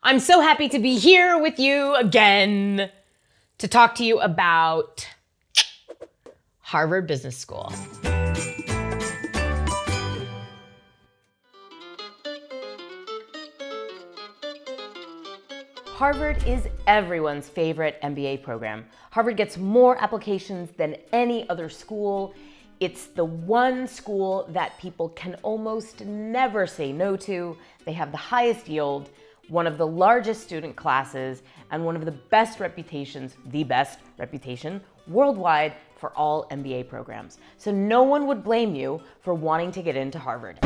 I'm so happy to be here with you again to talk to you about Harvard Business School. Harvard is everyone's favorite MBA program. Harvard gets more applications than any other school. It's the one school that people can almost never say no to. They have the highest yield, one of the largest student classes, and one of the best reputations, the best reputation worldwide for all MBA programs. So no one would blame you for wanting to get into Harvard.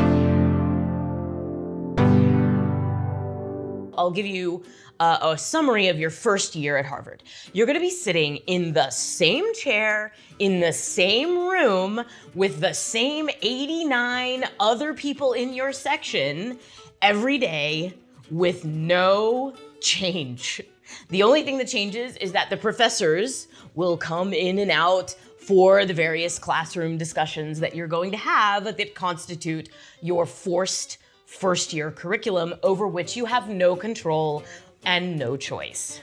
I'll give you a summary of your first year at Harvard. You're gonna be sitting in the same chair, in the same room, with the same 89 other people in your section every day with no change. The only thing that changes is that the professors will come in and out for the various classroom discussions that you're going to have that constitute your forced first-year curriculum over which you have no control and no choice.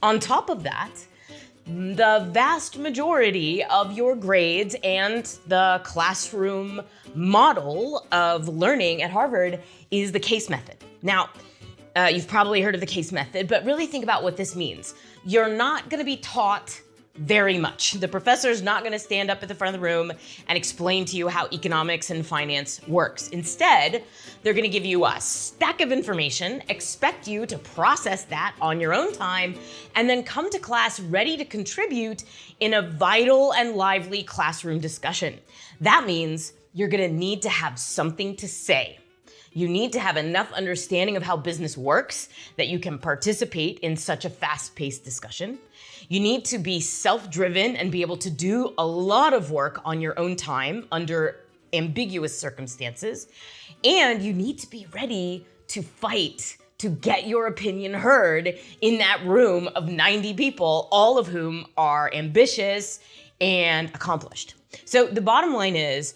On top of that, the vast majority of your grades and the classroom model of learning at Harvard is the case method. Now, you've probably heard of the case method, but really think about what this means. You're not gonna be taught very much. The professor's not gonna stand up at the front of the room and explain to you how economics and finance works. Instead, they're gonna give you a stack of information, expect you to process that on your own time, and then come to class ready to contribute in a vital and lively classroom discussion. That means you're gonna need to have something to say. You need to have enough understanding of how business works that you can participate in such a fast-paced discussion. You need to be self-driven and be able to do a lot of work on your own time under ambiguous circumstances. And you need to be ready to fight to get your opinion heard in that room of 90 people, all of whom are ambitious and accomplished. So the bottom line is,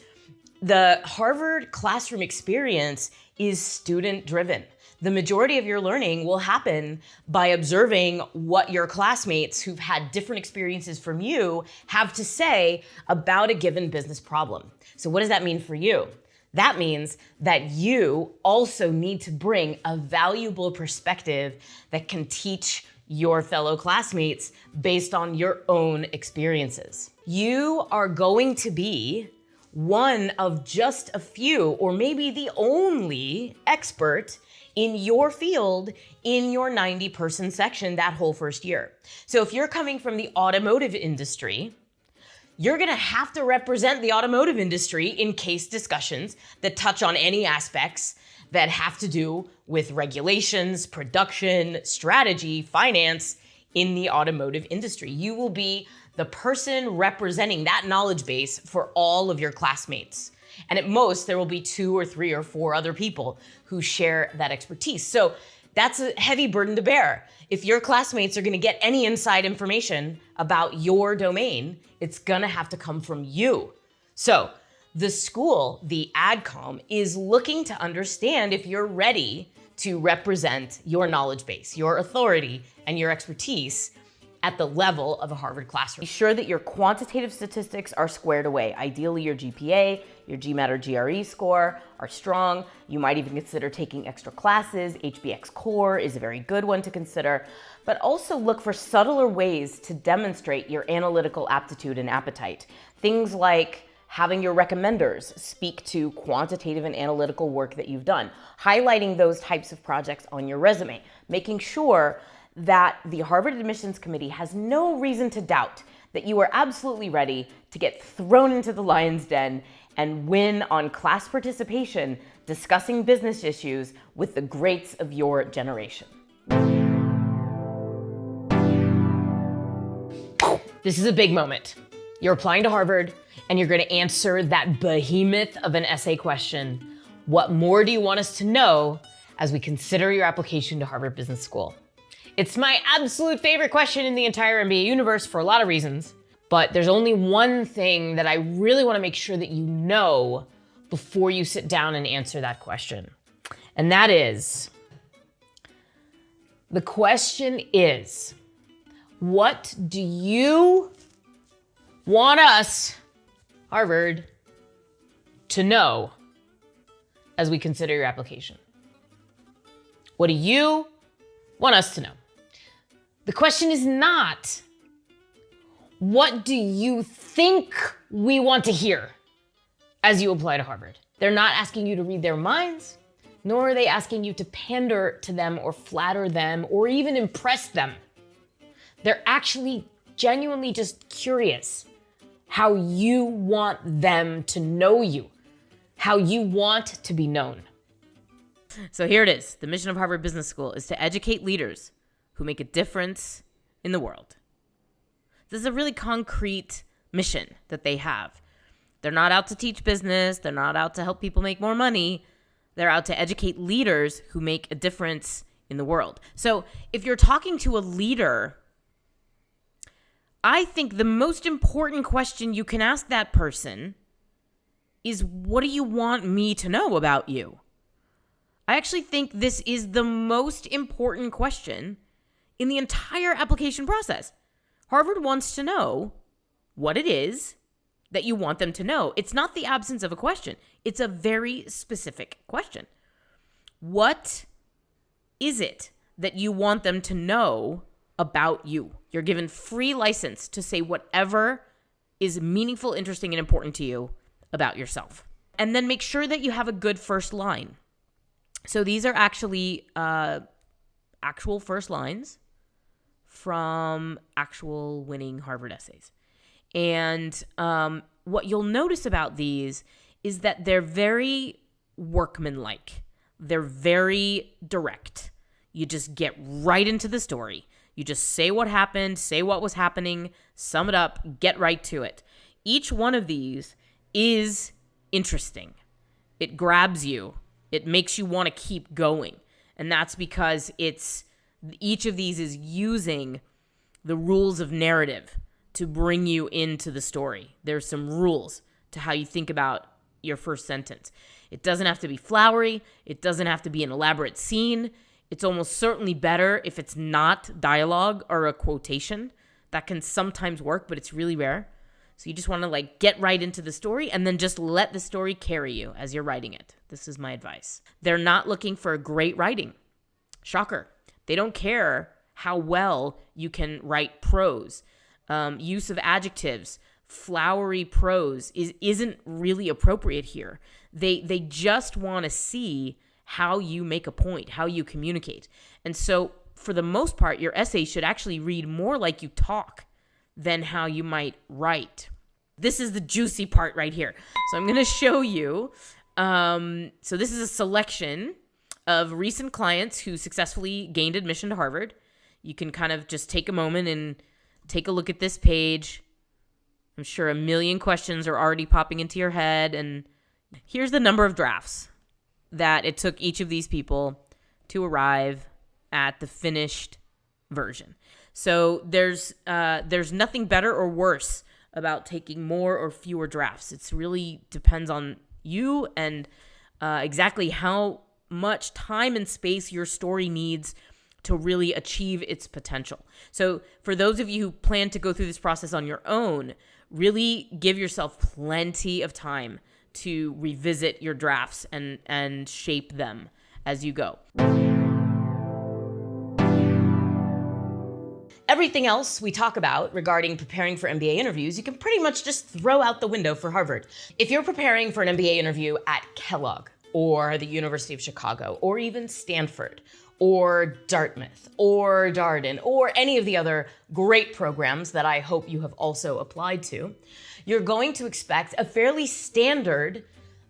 the Harvard classroom experience is student-driven. The majority of your learning will happen by observing what your classmates who've had different experiences from you have to say about a given business problem. So what does that mean for you? That means that you also need to bring a valuable perspective that can teach your fellow classmates based on your own experiences. You are going to be one of just a few, or maybe the only expert in your field in your 90-person section that whole first year. So if you're coming from the automotive industry, you're gonna have to represent the automotive industry in case discussions that touch on any aspects that have to do with regulations, production, strategy, finance in the automotive industry. You will be the person representing that knowledge base for all of your classmates. And at most, there will be 2 or 3 or 4 other people who share that expertise. So that's a heavy burden to bear. If your classmates are gonna get any inside information about your domain, it's gonna have to come from you. So the school, the AdCom, is looking to understand if you're ready to represent your knowledge base, your authority, and your expertise at the level of a Harvard classroom. Be sure that your quantitative statistics are squared away. Ideally, your GPA, your GMAT or GRE score are strong. You might even consider taking extra classes. HBX Core is a very good one to consider, but also look for subtler ways to demonstrate your analytical aptitude and appetite. Things like having your recommenders speak to quantitative and analytical work that you've done, highlighting those types of projects on your resume, making sure that the Harvard Admissions Committee has no reason to doubt that you are absolutely ready to get thrown into the lion's den and win on class participation discussing business issues with the greats of your generation. This is a big moment. You're applying to Harvard and you're going to answer that behemoth of an essay question. What more do you want us to know as we consider your application to Harvard Business School? It's my absolute favorite question in the entire MBA universe for a lot of reasons, but there's only one thing that I really want to make sure that you know before you sit down and answer that question. And that is, The question is, what do you want us, Harvard, to know as we consider your application? What do you want us to know? The question is not, what do you think we want to hear as you apply to Harvard? They're not asking you to read their minds, nor are they asking you to pander to them or flatter them or even impress them. They're actually genuinely just curious how you want them to know you, how you want to be known. So here it is. The mission of Harvard Business School is to educate leaders who make a difference in the world. This is a really concrete mission that they have. They're not out to teach business. They're not out to help people make more money. They're out to educate leaders who make a difference in the world. So if you're talking to a leader, I think the most important question you can ask that person is, what do you want me to know about you? I actually think this is the most important question in the entire application process. Harvard wants to know what it is that you want them to know. It's not the absence of a question. It's a very specific question. What is it that you want them to know about you? You're given free license to say whatever is meaningful, interesting, and important to you about yourself. And then make sure that you have a good first line. So these are actually actual first lines from actual winning Harvard essays. And what you'll notice about these is that they're very workmanlike. They're very direct. You just get right into the story. You just say what happened, say what was happening, sum it up, get right to it. Each one of these is interesting. It grabs you. It makes you want to keep going. And that's because each of these is using the rules of narrative to bring you into the story. There's some rules to how you think about your first sentence. It doesn't have to be flowery. It doesn't have to be an elaborate scene. It's almost certainly better if it's not dialogue or a quotation. That can sometimes work, but it's really rare. So you just want to get right into the story and then just let the story carry you as you're writing it. This is my advice. They're not looking for great writing. Shocker. They don't care how well you can write prose. Use of adjectives, flowery prose isn't really appropriate here. They just want to see how you make a point, how you communicate. And so for the most part, your essay should actually read more like you talk than how you might write. This is the juicy part right here. So I'm going to show you. So this is a selection of recent clients who successfully gained admission to Harvard. You can kind of just take a moment and take a look at this page. I'm sure a million questions are already popping into your head. And here's the number of drafts that it took each of these people to arrive at the finished version. So there's nothing better or worse about taking more or fewer drafts. It really depends on you and exactly how much time and space your story needs to really achieve its potential. So for those of you who plan to go through this process on your own, really give yourself plenty of time to revisit your drafts and shape them as you go. Everything else we talk about regarding preparing for MBA interviews, you can pretty much just throw out the window for Harvard. If you're preparing for an MBA interview at Kellogg or the University of Chicago or even Stanford or Dartmouth or Darden or any of the other great programs that I hope you have also applied to, you're going to expect a fairly standard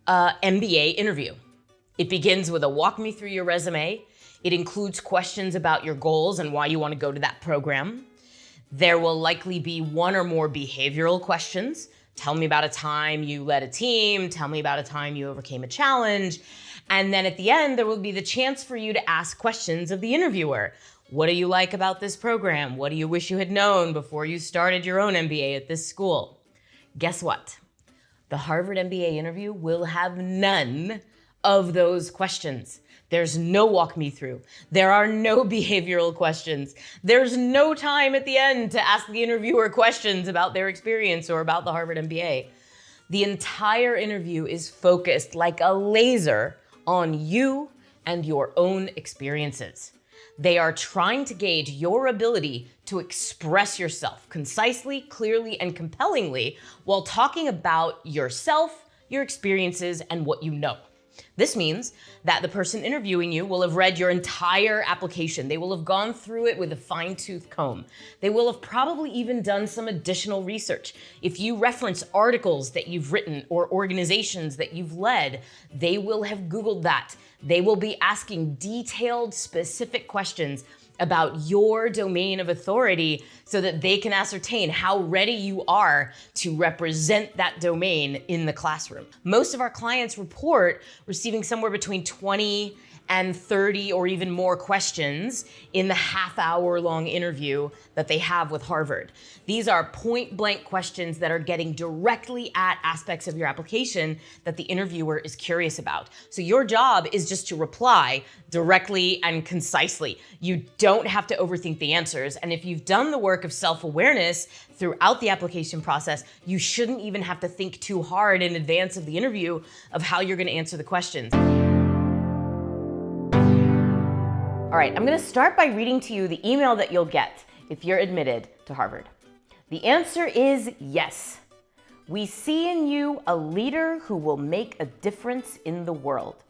MBA interview. It begins with a walk me through your resume. It includes questions about your goals and why you want to go to that program. There will likely be one or more behavioral questions. Tell me about a time you led a team. Tell me about a time you overcame a challenge. And then at the end, there will be the chance for you to ask questions of the interviewer. What do you like about this program? What do you wish you had known before you started your own MBA at this school? Guess what? The Harvard MBA interview will have none of those questions There's no walk me through. There are no behavioral questions. There's no time at the end to ask the interviewer questions about their experience or about the Harvard MBA. The entire interview is focused like a laser on you and your own experiences. They are trying to gauge your ability to express yourself concisely, clearly, and compellingly while talking about yourself, your experiences, and what you know. This means that the person interviewing you will have read your entire application. They will have gone through it with a fine-tooth comb. They will have probably even done some additional research. If you reference articles that you've written or organizations that you've led, they will have Googled that. They will be asking detailed, specific questions about your domain of authority so that they can ascertain how ready you are to represent that domain in the classroom. Most of our clients report receiving somewhere between 20 and 30 or even more questions in the half-hour-long interview that they have with Harvard. These are point-blank questions that are getting directly at aspects of your application that the interviewer is curious about. So your job is just to reply directly and concisely. You don't have to overthink the answers. And if you've done the work of self-awareness throughout the application process, you shouldn't even have to think too hard in advance of the interview of how you're going to answer the questions. All right, I'm gonna start by reading to you the email that you'll get if you're admitted to Harvard. The answer is yes. We see in you a leader who will make a difference in the world.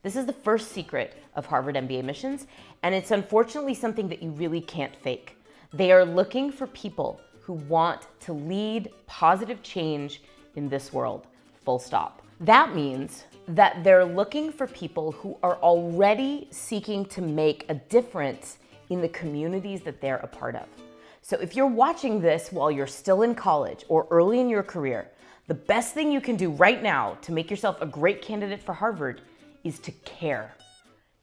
This is the first secret of Harvard MBA missions, and it's unfortunately something that you really can't fake. They are looking for people who want to lead positive change in this world, full stop. That means that they're looking for people who are already seeking to make a difference in the communities that they're a part of. So if you're watching this while you're still in college or early in your career, the best thing you can do right now to make yourself a great candidate for Harvard is to care.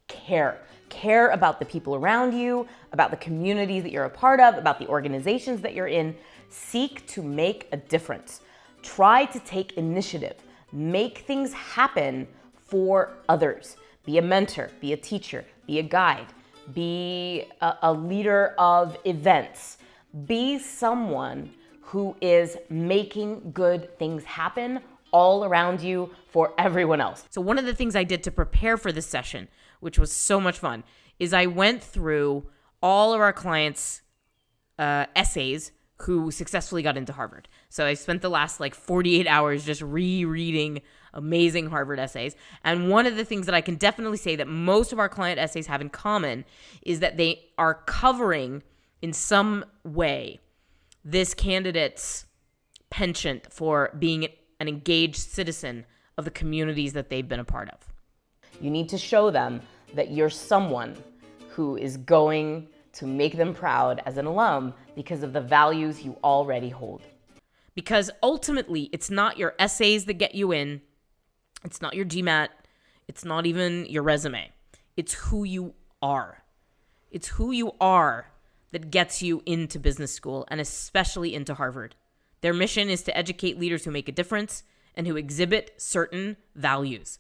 Care about the people around you, about the communities that you're a part of, about the organizations that you're in. Seek to make a difference. Try to take initiative. Make things happen for others. Be a mentor, be a teacher, be a guide, be a leader of events. Be someone who is making good things happen all around you for everyone else. So one of the things I did to prepare for this session, which was so much fun, is I went through all of our clients' essays who successfully got into Harvard. So I spent the last 48 hours just rereading amazing Harvard essays. And one of the things that I can definitely say that most of our client essays have in common is that they are covering in some way this candidate's penchant for being an engaged citizen of the communities that they've been a part of. You need to show them that you're someone who is going to make them proud as an alum because of the values you already hold. Because ultimately, it's not your essays that get you in. It's not your GMAT. It's not even your resume. It's who you are. It's who you are that gets you into business school and especially into Harvard. Their mission is to educate leaders who make a difference and who exhibit certain values.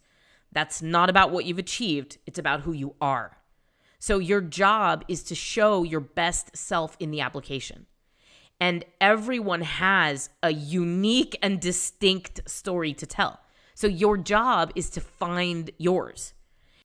That's not about what you've achieved. It's about who you are. So your job is to show your best self in the application. And everyone has a unique and distinct story to tell. So your job is to find yours.